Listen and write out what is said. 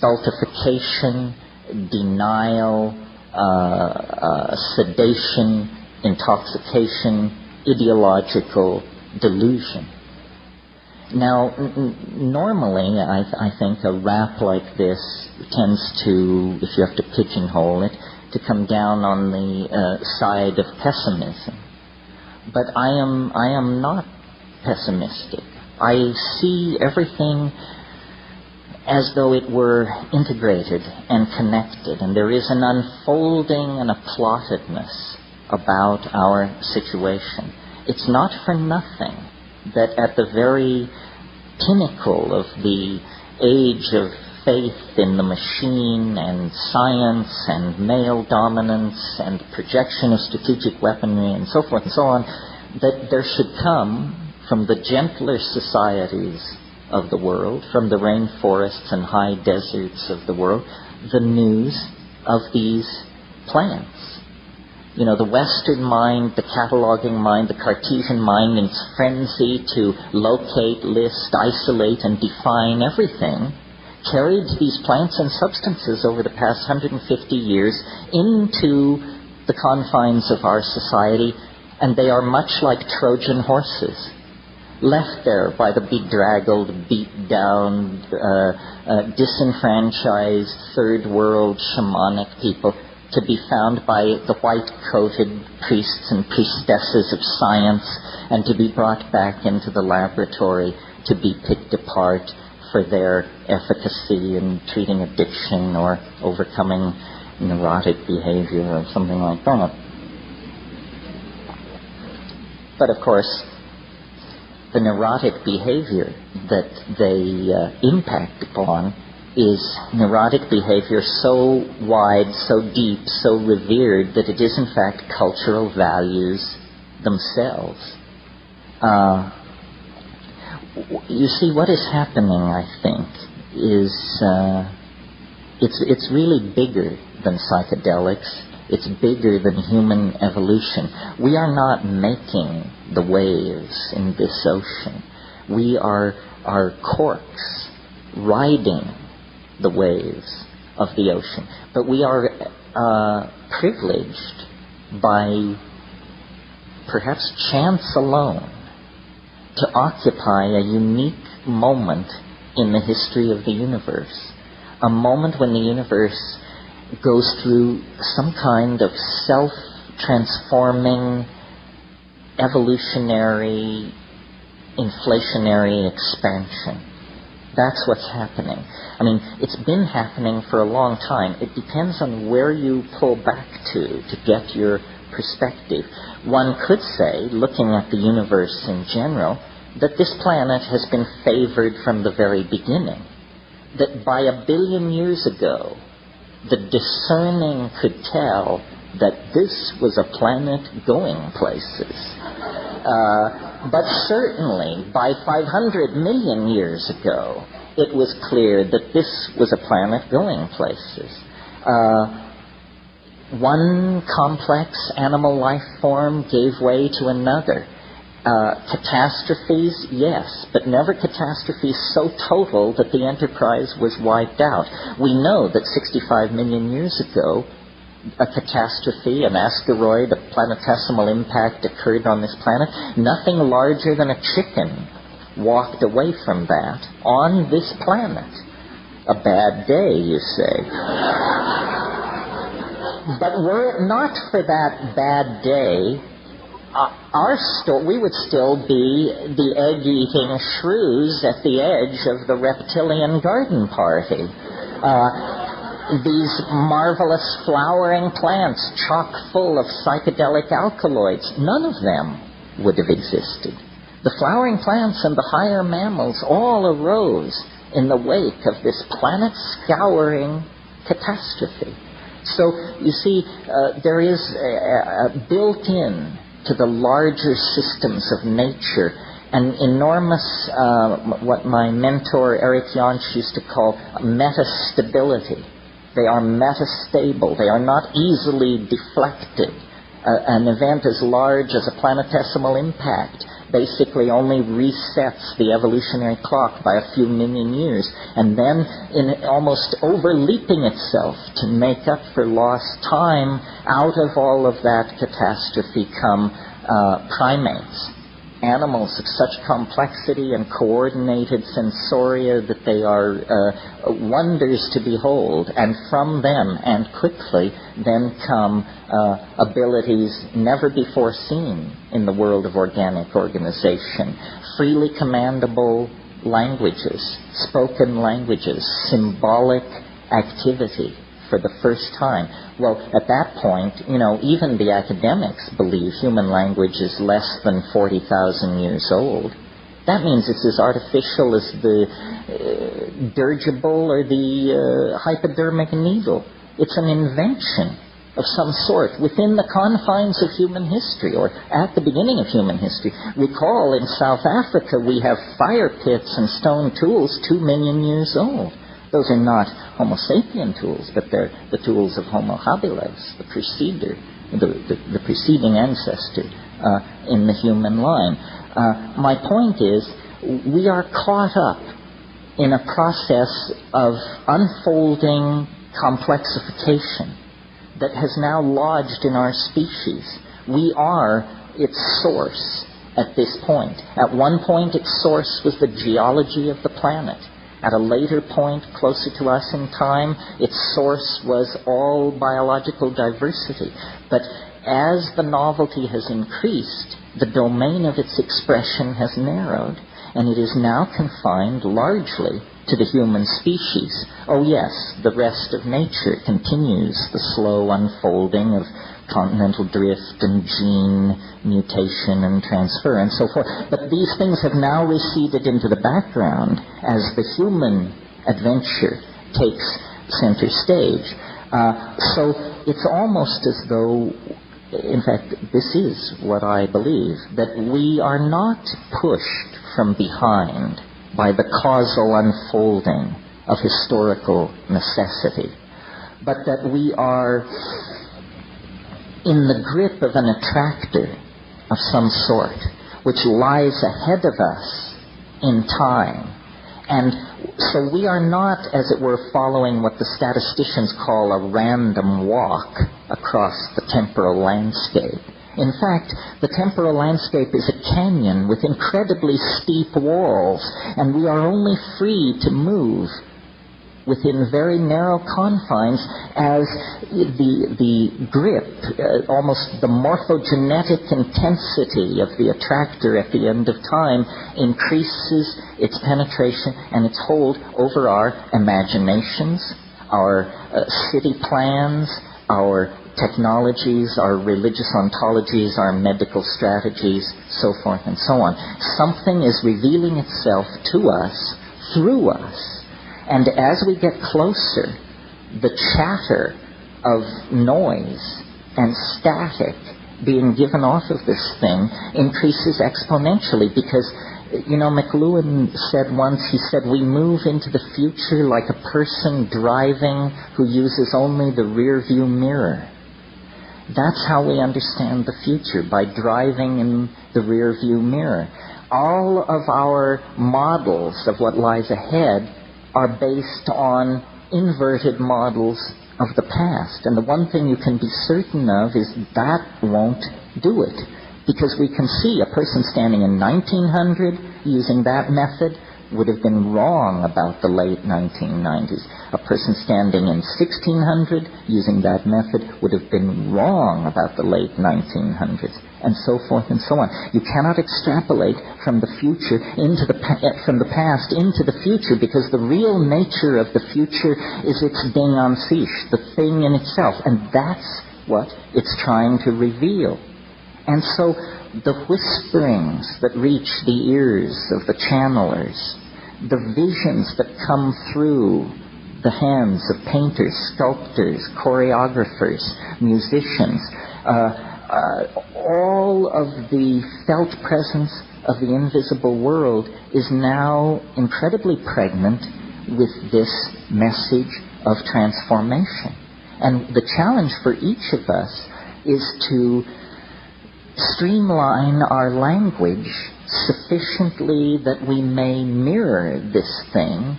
stultification, denial, sedation, intoxication, ideological delusion. Now, normally, I think a rap like this tends to, if you have to pigeonhole it, to come down on the side of pessimism. But I am not pessimistic. I see everything as though it were integrated and connected, and there is an unfolding and a plottedness about our situation. It's not for nothing that at the very pinnacle of the age of faith in the machine and science and male dominance and projection of strategic weaponry and so forth and so on, that there should come from the gentler societies of the world, from the rainforests and high deserts of the world, the news of these plants. You know, the Western mind, the cataloging mind, the Cartesian mind, in its frenzy to locate, list, isolate, and define everything, carried these plants and substances over the past 150 years into the confines of our society, and they are much like Trojan horses, left there by the bedraggled, beat-down, disenfranchised, third-world shamanic people, to be found by the white-coated priests and priestesses of science, and to be brought back into the laboratory to be picked apart for their efficacy in treating addiction or overcoming neurotic behavior or something like that. But of course, the neurotic behavior that they impact upon is neurotic behavior so wide, so deep, so revered that it is in fact cultural values themselves. You see, what is happening, I think, is it's really bigger than psychedelics. It's bigger than human evolution. We are not making the waves in this ocean. We are corks riding the waves of the ocean. But we are privileged by perhaps chance alone to occupy a unique moment in the history of the universe. A moment when the universe goes through some kind of self-transforming, evolutionary, inflationary expansion. That's what's happening. I mean, it's been happening for a long time. It depends on where you pull back to get your perspective. One could say, looking at the universe in general, that this planet has been favored from the very beginning. That by 1 billion years ago, the discerning could tell that this was a planet going places. But certainly, by 500 million years ago, it was clear that this was a planet going places. One complex animal life form gave way to another. Catastrophes, yes, but never catastrophes so total that the enterprise was wiped out. We know that 65 million years ago, a catastrophe, an asteroid, a planetesimal impact occurred on this planet. Nothing larger than a chicken walked away from that on this planet. A bad day, you say. But were it not for that bad day, we would still be the egg-eating shrews at the edge of the reptilian garden party. These marvelous flowering plants chock full of psychedelic alkaloids, none of them would have existed. The flowering plants and the higher mammals all arose in the wake of this planet-scouring catastrophe. So, you see, there is built-in to the larger systems of nature an enormous, what my mentor Eric Jantsch used to call metastability. They are metastable. They are not easily deflected. An event as large as a planetesimal impact basically only resets the evolutionary clock by a few million years, and then in almost overleaping itself to make up for lost time, out of all of that catastrophe come primates. Animals of such complexity and coordinated sensoria that they are wonders to behold, and from them, and quickly, then come abilities never before seen in the world of organic organization. Freely commandable languages, spoken languages, symbolic activity for the first time. Well, at that point, even the academics believe human language is less than 40,000 years old. That means it's as artificial as the dirigible or the hypodermic needle. It's an invention of some sort within the confines of human history, or at the beginning of human history. Recall, in South Africa, we have fire pits and stone tools 2 million years old. Those are not Homo sapien tools, but they're the tools of Homo habilis, the preceding ancestor in the human line. My point is, we are caught up in a process of unfolding complexification that has now lodged in our species. We are its source at this point. At one point, its source was the geology of the planet. At a later point, closer to us in time, its source was all biological diversity. But as the novelty has increased, the domain of its expression has narrowed, and it is now confined largely to the human species. Oh yes, the rest of nature continues the slow unfolding of continental drift and gene mutation and transfer and so forth. But these things have now receded into the background as the human adventure takes center stage. So it's almost as though, in fact, this is what I believe, that we are not pushed from behind by the causal unfolding of historical necessity, but that we are in the grip of an attractor of some sort, which lies ahead of us in time. And so we are not, as it were, following what the statisticians call a random walk across the temporal landscape. In fact, the temporal landscape is a canyon with incredibly steep walls, and we are only free to move within very narrow confines as the grip, almost the morphogenetic intensity of the attractor at the end of time increases its penetration and its hold over our imaginations, our city plans, our technologies, our religious ontologies, our medical strategies, so forth and so on. Something is revealing itself to us, through us. And as we get closer, the chatter of noise and static being given off of this thing increases exponentially because, McLuhan said once, he said, we move into the future like a person driving who uses only the rear view mirror. That's how we understand the future, by driving in the rear view mirror. All of our models of what lies ahead are based on inverted models of the past. And the one thing you can be certain of is that won't do it. Because we can see a person standing in 1900 using that method would have been wrong about the late 1990s. A person standing in 1600 using that method would have been wrong about the late 1900s, and so forth and so on. You cannot extrapolate from the future from the past into the future, because the real nature of the future is its ding en sich, the thing in itself, and that's what it's trying to reveal. And so the whisperings that reach the ears of the channelers, the visions that come through the hands of painters, sculptors, choreographers, musicians, all of the felt presence of the invisible world is now incredibly pregnant with this message of transformation. And the challenge for each of us is to streamline our language sufficiently that we may mirror this thing